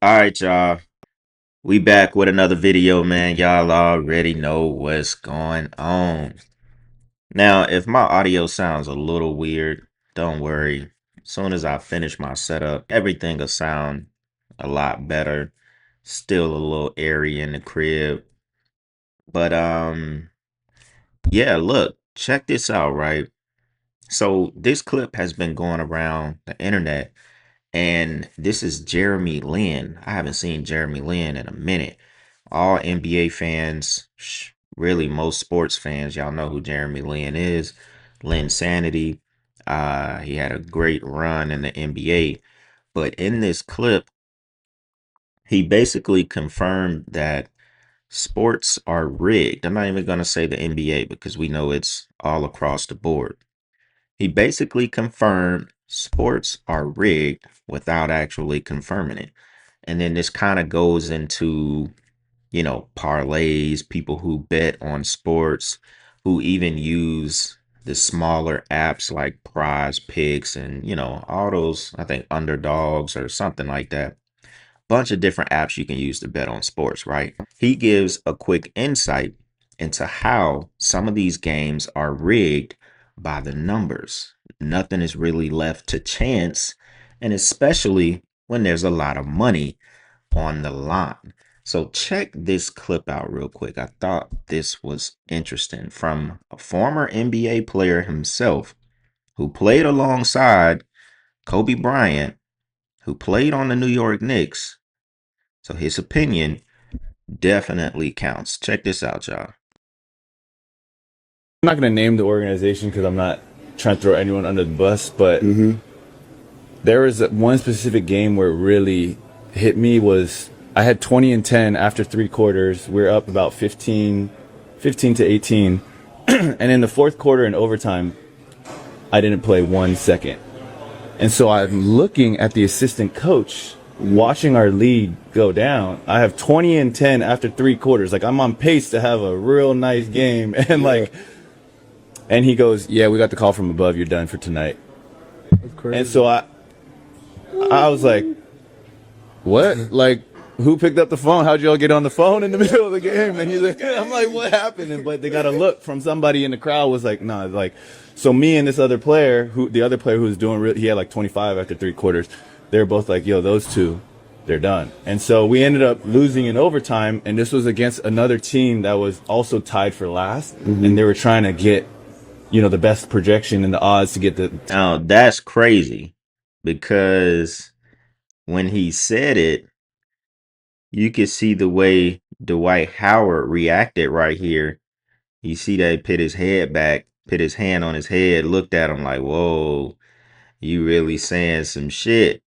All right, y'all. We back with another video, man. Y'all already know what's going on. Now, if my audio sounds a little weird, don't worry. As soon as I finish my setup, everything will sound a lot better. Still a little airy in the crib. But yeah, look, check this out, right? So this clip has been going around the internet. And this is Jeremy Lin. I haven't seen Jeremy Lin in a minute. All NBA fans, really most sports fans, y'all know who Jeremy Lin is. Lin Sanity. He had a great run in the NBA. But in this clip, he basically confirmed that sports are rigged. I'm not even going to say the NBA because we know it's all across the board. He basically confirmed sports are rigged without actually confirming it. And then this kind of goes into, parlays, people who bet on sports, who even use the smaller apps like Prize Picks and, all those, I think Underdogs or something like that. Bunch of different apps you can use to bet on sports, right? He gives a quick insight into how some of these games are rigged by the numbers. Nothing is really left to chance, and especially when there's a lot of money on the line. So check this clip out real quick. I thought this was interesting from a former NBA player himself who played alongside Kobe Bryant, who played on the New York Knicks. So his opinion definitely counts. Check this out, y'all. I'm not going to name the organization because I'm not trying to throw anyone under the bus, but there was one specific game where it really hit me. Was I had 20 and 10 after 3 quarters. We are up about 15 to 18. And in the fourth quarter in overtime, I didn't play 1 second. And so I'm looking at the assistant coach watching our lead go down. I have 20 and 10 after 3 quarters. Like, I'm on pace to have a real nice game. And he goes, "Yeah, we got the call from above. You're done for tonight." That's crazy. And so I was like, "What? Like, who picked up the phone? How'd y'all get on the phone in the middle of the game?" And he's like, "I'm like, what happened?" But they got a look from somebody in the crowd was like, "Nah." Like, so me and this other player, the other player who was doing, he had like 25 after 3 quarters. They were both like, "Yo, those two, they're done." And so we ended up losing in overtime. And this was against another team that was also tied for last, and they were trying to get the best projection and the odds to get the. Now, that's crazy because when he said it, you could see the way Dwight Howard reacted right here. You see that he put his head back, put his hand on his head, looked at him like, whoa, you really saying some shit.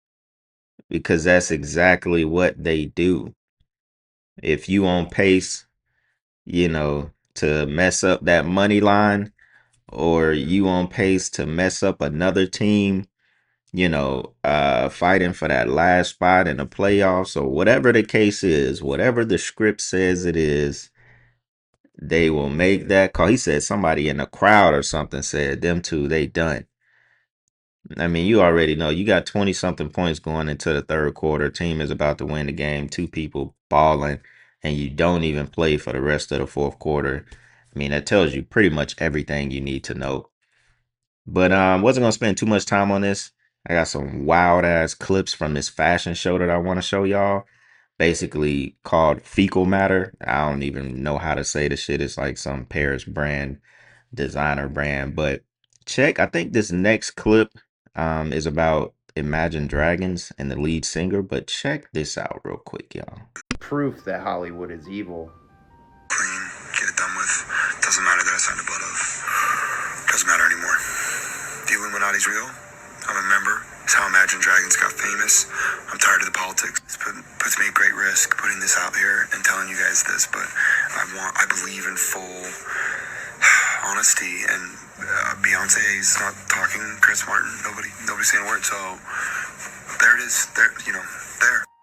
Because that's exactly what they do. If you on pace, to mess up that money line, or you on pace to mess up another team, fighting for that last spot in the playoffs or whatever the case is, whatever the script says it is, they will make that call. He said somebody in the crowd or something said them two, they done. I mean, you already know you got 20 something points going into the third quarter. Team is about to win the game. Two people balling, and you don't even play for the rest of the fourth quarter. I mean, that tells you pretty much everything you need to know. But wasn't gonna spend too much time on this. I got some wild ass clips from this fashion show that I want to show y'all. Basically called Fecal Matter. I don't even know how to say the shit. It's like some Paris brand, designer brand. But check. I think this next clip is about Imagine Dragons and the lead singer. But check this out real quick, y'all. Proof that Hollywood is evil. Clean, get it done with. Doesn't matter that I signed a blood oath. Doesn't matter anymore. The Illuminati's real. I'm a member. It's how Imagine Dragons got famous. I'm tired of the politics. It puts me at great risk putting this out here and telling you guys this, but I believe in full honesty. And Beyonce's not talking. Chris Martin, nobody's saying a word. So there it is. There.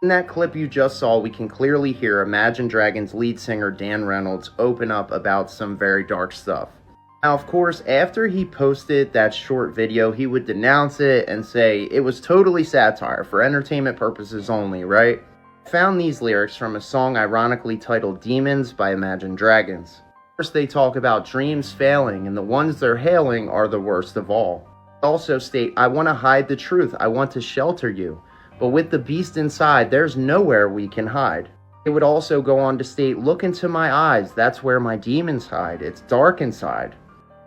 In that clip you just saw, we can clearly hear Imagine Dragons lead singer Dan Reynolds open up about some very dark stuff. Now, of course, after he posted that short video, he would denounce it and say it was totally satire for entertainment purposes only, right? Found these lyrics from a song ironically titled Demons by Imagine Dragons. First, they talk about dreams failing, and the ones they're hailing are the worst of all. They also state, I want to hide the truth, I want to shelter you, but with the beast inside, there's nowhere we can hide. They would also go on to state, look into my eyes, that's where my demons hide, it's dark inside.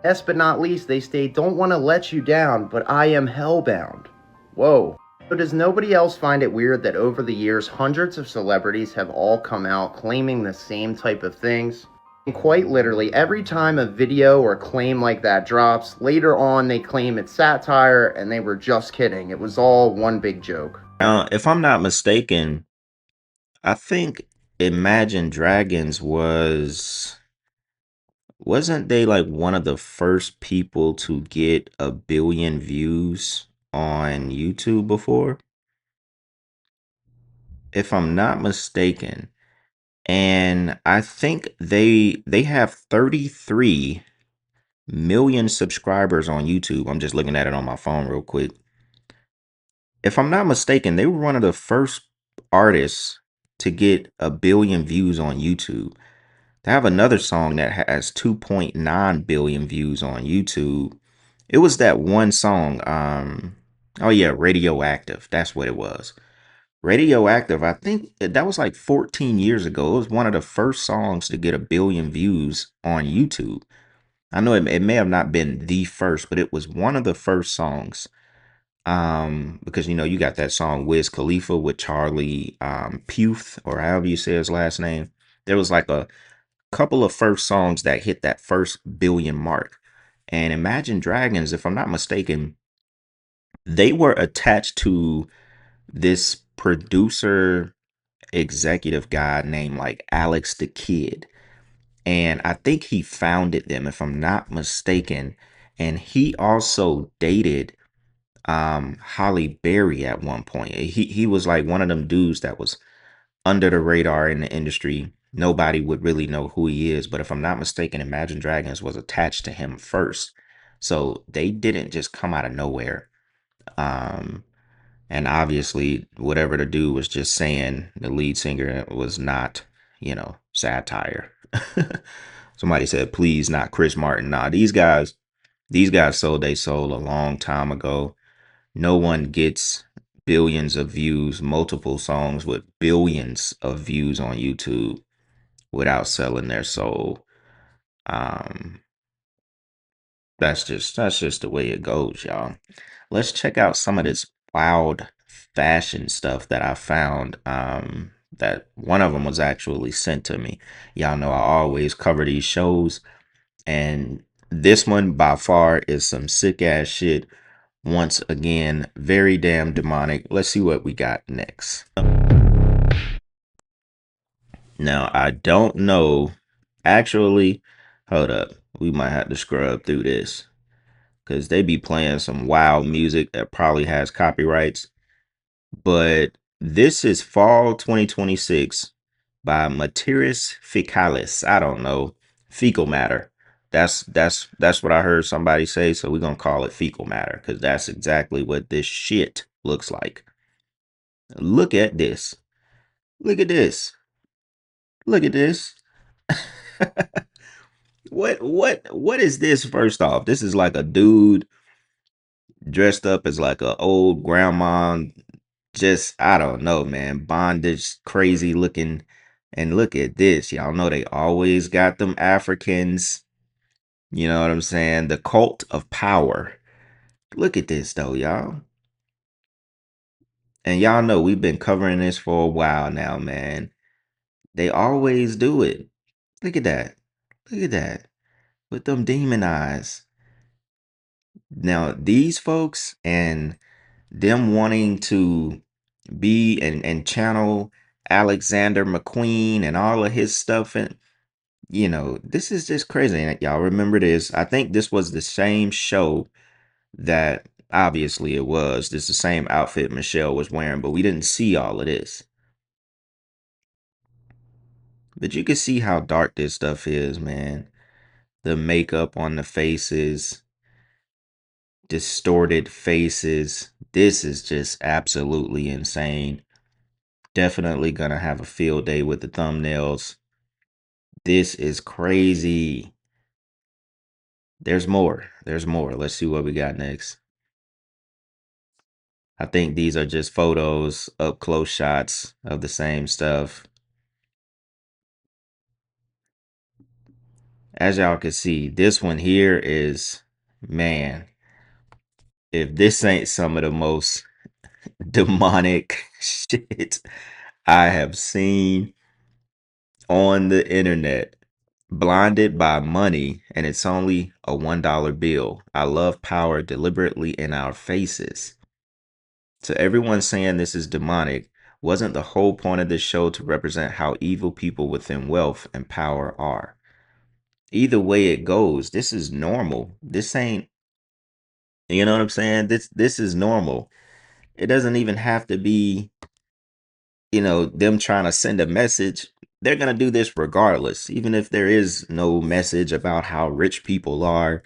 Last but not least, they state, don't want to let you down, but I am hellbound. Whoa. So does nobody else find it weird that over the years, hundreds of celebrities have all come out claiming the same type of things? And quite literally, every time a video or claim like that drops, later on they claim it's satire and they were just kidding. It was all one big joke. If I'm not mistaken, I think Imagine Dragons wasn't they like one of the first people to get 1 billion views on YouTube before? If I'm not mistaken. And I think they have 33 million subscribers on YouTube. I'm just looking at it on my phone real quick. If I'm not mistaken, they were one of the first artists to get 1 billion views on YouTube. They have another song that has 2.9 billion views on YouTube. It was that one song, oh yeah, Radioactive. That's what it was. Radioactive, I think that was like 14 years ago. It was one of the first songs to get 1 billion views on YouTube. I know it may have not been the first, but it was one of the first songs. Because you got that song Wiz Khalifa with Charlie Puth, or however you say his last name. There was like a couple of first songs that hit that first billion mark. And Imagine Dragons, if I'm not mistaken, they were attached to this producer executive guy named like Alex the Kid. And I think he founded them, if I'm not mistaken. And he also dated Holly Berry at one point. He was like one of them dudes that was under the radar in the industry. Nobody would really know who he is, but if I'm not mistaken, Imagine Dragons was attached to him first. So they didn't just come out of nowhere. Um and obviously whatever the dude was just saying, the lead singer, was not, satire. Somebody said, please, not Chris Martin. Nah, these guys sold their soul a long time ago. No one gets billions of views, multiple songs with billions of views on YouTube without selling their soul. Um, that's just the way it goes, y'all. Let's check out some of this wild fashion stuff that I found. That one of them was actually sent to me. Y'all know I always cover these shows, and this one by far is some sick ass shit. Once again, very damn demonic. Let's see what we got next. Now, I don't know. Actually, hold up. We might have to scrub through this because they be playing some wild music that probably has copyrights. But this is Fall 2026 by Materis Fecalis. I don't know. Fecal matter. That's what I heard somebody say, so we're gonna call it fecal matter because that's exactly what this shit looks like. Look at this. Look at this. Look at this. What is this? First off, this is like a dude dressed up as like a old grandma. Just, I don't know, man. Bondage, crazy looking. And look at this. Y'all know they always got them Africans. You know what I'm saying? The cult of power. Look at this though, y'all. And y'all know we've been covering this for a while now, man. They always do it. Look at that. Look at that. With them demon eyes. Now, these folks and them wanting to be and channel Alexander McQueen and all of his stuff, and this is just crazy. And y'all remember this? I think this was the same show that obviously it was. This is the same outfit Michelle was wearing, but we didn't see all of this. But you can see how dark this stuff is, man. The makeup on the faces, distorted faces. This is just absolutely insane. Definitely gonna have a field day with the thumbnails. This is crazy. There's more. There's more. Let's see what we got next. I think these are just photos, up close shots of the same stuff. As y'all can see, this one here is, man, if this ain't some of the most demonic shit I have seen on the internet. Blinded by money, and it's only a $1 bill. I love power deliberately in our faces. So everyone saying this is demonic, wasn't the whole point of this show to represent how evil people within wealth and power are? Either way it goes, this is normal. This ain't, you know what I'm saying? This is normal. It doesn't even have to be, them trying to send a message. They're going to do this regardless, even if there is no message about how rich people are.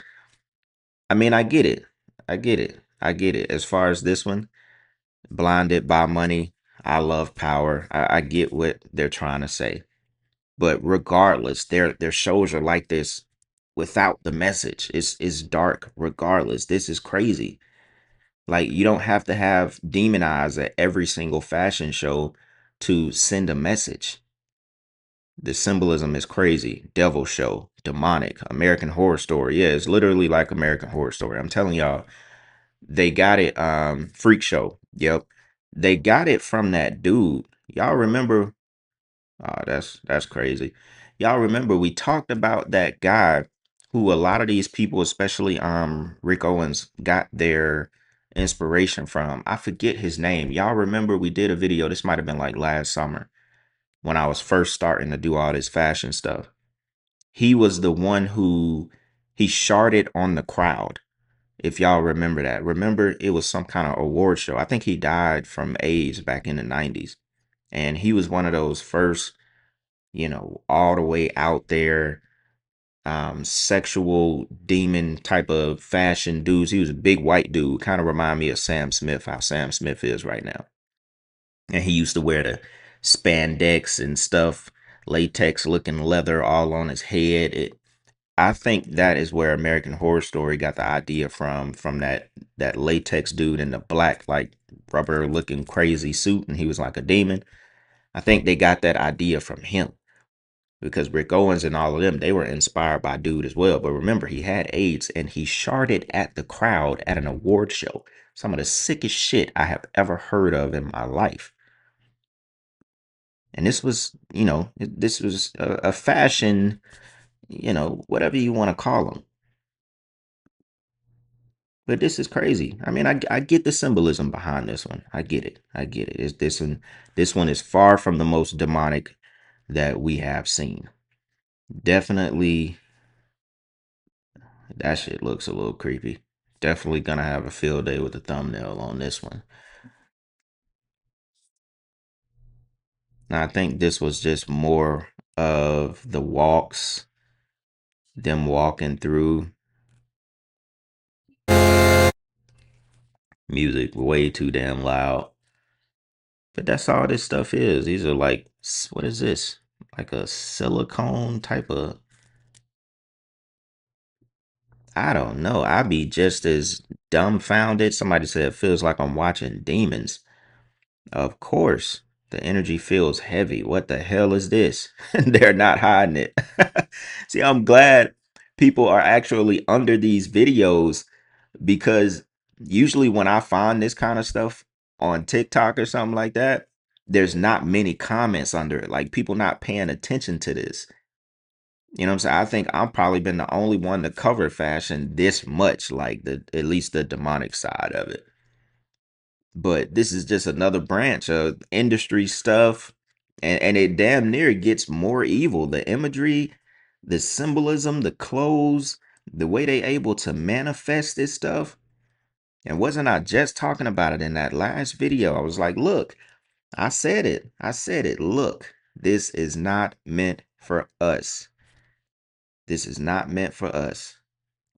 I mean, I get it. I get it. I get it. As far as this one, blinded by money, I love power. I get what they're trying to say. But regardless, their shows are like this without the message. It's dark regardless. This is crazy. Like, you don't have to have demon eyes at every single fashion show to send a message. The symbolism is crazy. Devil show, demonic, American Horror Story. Yeah, it's literally like American Horror Story. I'm telling y'all, they got it. Freak Show. Yep, they got it from that dude. Y'all remember? Oh, that's crazy. Y'all remember we talked about that guy who a lot of these people, especially Rick Owens, got their inspiration from. I forget his name. Y'all remember we did a video. This might have been like last summer when I was first starting to do all this fashion stuff. He was the one who he sharded on the crowd. If y'all remember that. Remember, it was some kind of award show. I think he died from AIDS back in the 90s. And he was one of those first, all the way out there, sexual demon type of fashion dudes. He was a big white dude. Kind of remind me of Sam Smith, how Sam Smith is right now. And he used to wear the spandex and stuff, latex looking leather all on his head. I think that is where American Horror Story got the idea from that latex dude in the black, like, rubber looking crazy suit, and he was like a demon. I think they got that idea from him because Rick Owens and all of them, they were inspired by dude as well. But remember, he had AIDS and he sharded at the crowd at an award show. Some of the sickest shit I have ever heard of in my life. And this was, this was a fashion, whatever you want to call them. But this is crazy. I mean, I get the symbolism behind this one. I get it. I get it. It's this one is far from the most demonic that we have seen. Definitely, that shit looks a little creepy. Definitely gonna have a field day with the thumbnail on this one. Now, I think this was just more of the walks, them walking through. Music way too damn loud. But that's all this stuff is. These are like, what is this? Like a silicone type of, I don't know. I be just as dumbfounded. Somebody said it feels like I'm watching demons. Of course, the energy feels heavy. What the hell is this? They're not hiding it. See, I'm glad people are actually under these videos because usually when I find this kind of stuff on TikTok or something like that, there's not many comments under it. Like, people not paying attention to this. You know what I'm saying? I think I've probably been the only one to cover fashion this much, like at least the demonic side of it. But this is just another branch of industry stuff, and it damn near gets more evil. The imagery, the symbolism, the clothes, the way they able to manifest this stuff. And wasn't I just talking about it in that last video? I was like, look, I said it. I said it. Look, this is not meant for us. This is not meant for us.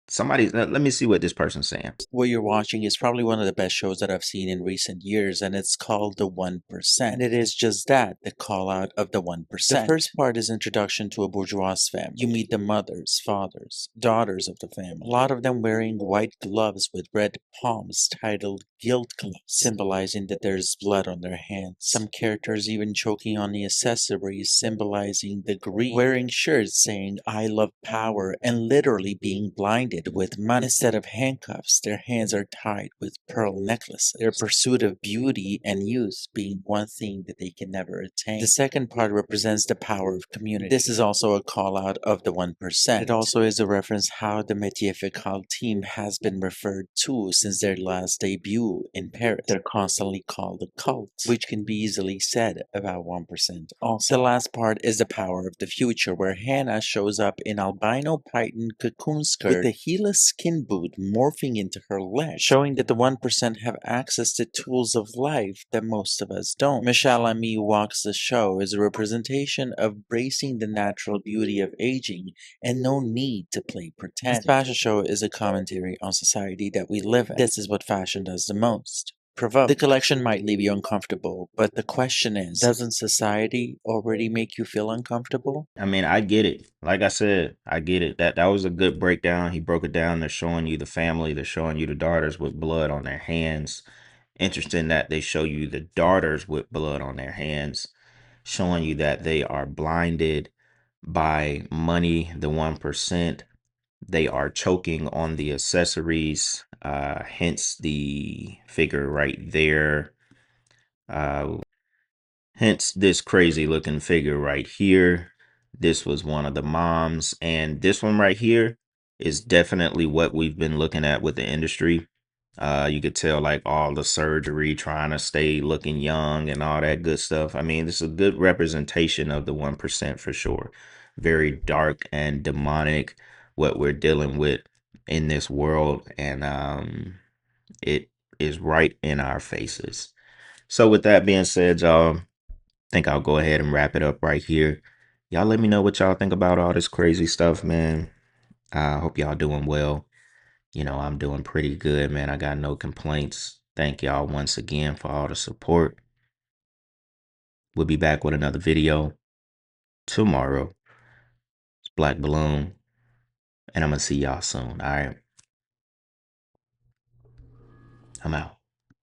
somebody, let me see what this person's saying. What you're watching is probably one of the best shows that I've seen in recent years, and it's called The 1%. And it is just that, the call out of the 1%. The first part is introduction to a bourgeois family. You meet the mothers, fathers, daughters of the family. A lot of them wearing white gloves with red palms titled guilt gloves, symbolizing that there's blood on their hands. Some characters even choking on the accessories, symbolizing the greed. Wearing shirts saying, "I love power," and literally being blinded with money. Instead of handcuffs, their hands are tied with pearl necklaces. Their pursuit of beauty and youth being one thing that they can never attain. The second part represents the power of community. This is also a call out of the 1%. It also is a reference how the Métier Fécal team has been referred to since their last debut in Paris. They're constantly called a cult, which can be easily said about 1% also. The last part is the power of the future, where Hannah shows up in albino python cocoon skirt with the heelless skin boot morphing into her leg, showing that the 1% have access to tools of life that most of us don't. Michelle Ami walks the show as a representation of bracing the natural beauty of aging and no need to play pretend. This fashion show is a commentary on society that we live in. This is what fashion does the most. Provoke. The collection might leave you uncomfortable, but the question is, doesn't society already make you feel uncomfortable? I mean, I get it. Like I said, I get it. That was a good breakdown. He broke it down. They're showing you the family. They're showing you the daughters with blood on their hands. Interesting that they show you the daughters with blood on their hands, showing you that they are blinded by money, the 1%. They are choking on the accessories, hence the figure right there. Hence this crazy looking figure right here. This was one of the moms, and this one right here is definitely what we've been looking at with the industry. You could tell like all the surgery, trying to stay looking young and all that good stuff. I mean, this is a good representation of the 1% for sure. Very dark and demonic what we're dealing with in this world, and it is right in our faces. So with that being said, y'all, think I'll go ahead and wrap it up right here. Y'all let me know what y'all think about all this crazy stuff, man. I hope y'all doing well. You know, I'm doing pretty good, man. I got no complaints. Thank y'all once again for all the support. We'll be back with another video tomorrow. It's Black Balloon, and I'm going to see y'all soon. All right. I'm out.